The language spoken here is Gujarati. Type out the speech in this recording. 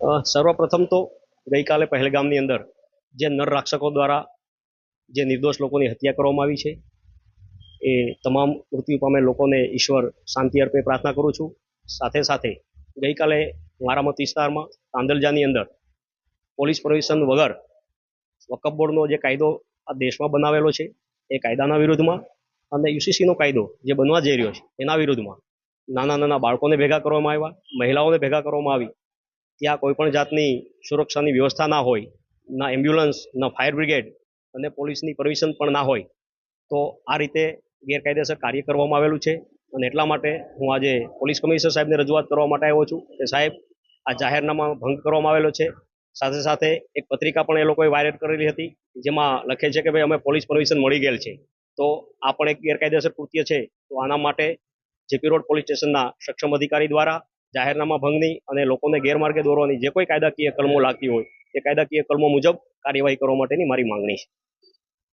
સર્વપ્રથમ તો ગઈકાલે પહેલગામની અંદર જે નરરક્ષકો દ્વારા જે નિર્દોષ લોકોની હત્યા કરવામાં આવી છે એ તમામ મૃત્યુ પામે લોકોને ઈશ્વર શાંતિ અર્પે પ્રાર્થના કરું છું. સાથે સાથે ગઈકાલે મારા મત વિસ્તારમાં તાંદલજાની અંદર પોલીસ પરમિશન વગર વકફ બોર્ડનો જે કાયદો આ દેશમાં બનાવેલો છે એ કાયદાના વિરુદ્ધમાં અને યુસીસીનો કાયદો જે બનવા જઈ રહ્યો છે એના વિરુદ્ધમાં નાના નાના બાળકોને ભેગા કરવામાં આવ્યા, મહિલાઓને ભેગા કરવામાં આવી. ત્યાં કોઈ પણ જાતની સુરક્ષાની વ્યવસ્થા ના હોય, ના એમ્બ્યુલન્સ, ના ફાયર બ્રિગેડ અને પોલીસની પરમિશન પણ ના હોય, તો આ રીતે ગેરકાયદેસર કાર્ય કરવામાં આવેલું છે. અને એટલા માટે હું આજે પોલીસ કમિશનર સાહેબને રજૂઆત કરવા માટે આવ્યો છું કે સાહેબ, આ જાહેરનામા ભંગ કરવામાં આવેલો છે. સાથે સાથે એક પત્રિકા પણ એ લોકોએ વાયરલ કરેલી હતી જેમાં લખે છે કે ભાઈ અમે પોલીસ પરમિશન મળી ગયેલ છે. તો આ પણ એક ગેરકાયદેસર કૃત્ય છે. તો આના માટે જેપી રોડ પોલીસ સ્ટેશનના સક્ષમ અધિકારી દ્વારા જાહેરનામા ભંગની અને લોકોને ગેરમાર્ગે દોરવાની જે કોઈ કાયદાકીય કલમો લાગતી હોય એ કાયદાકીય કલમો મુજબ કાર્યવાહી કરવા માટેની મારી માંગણી છે.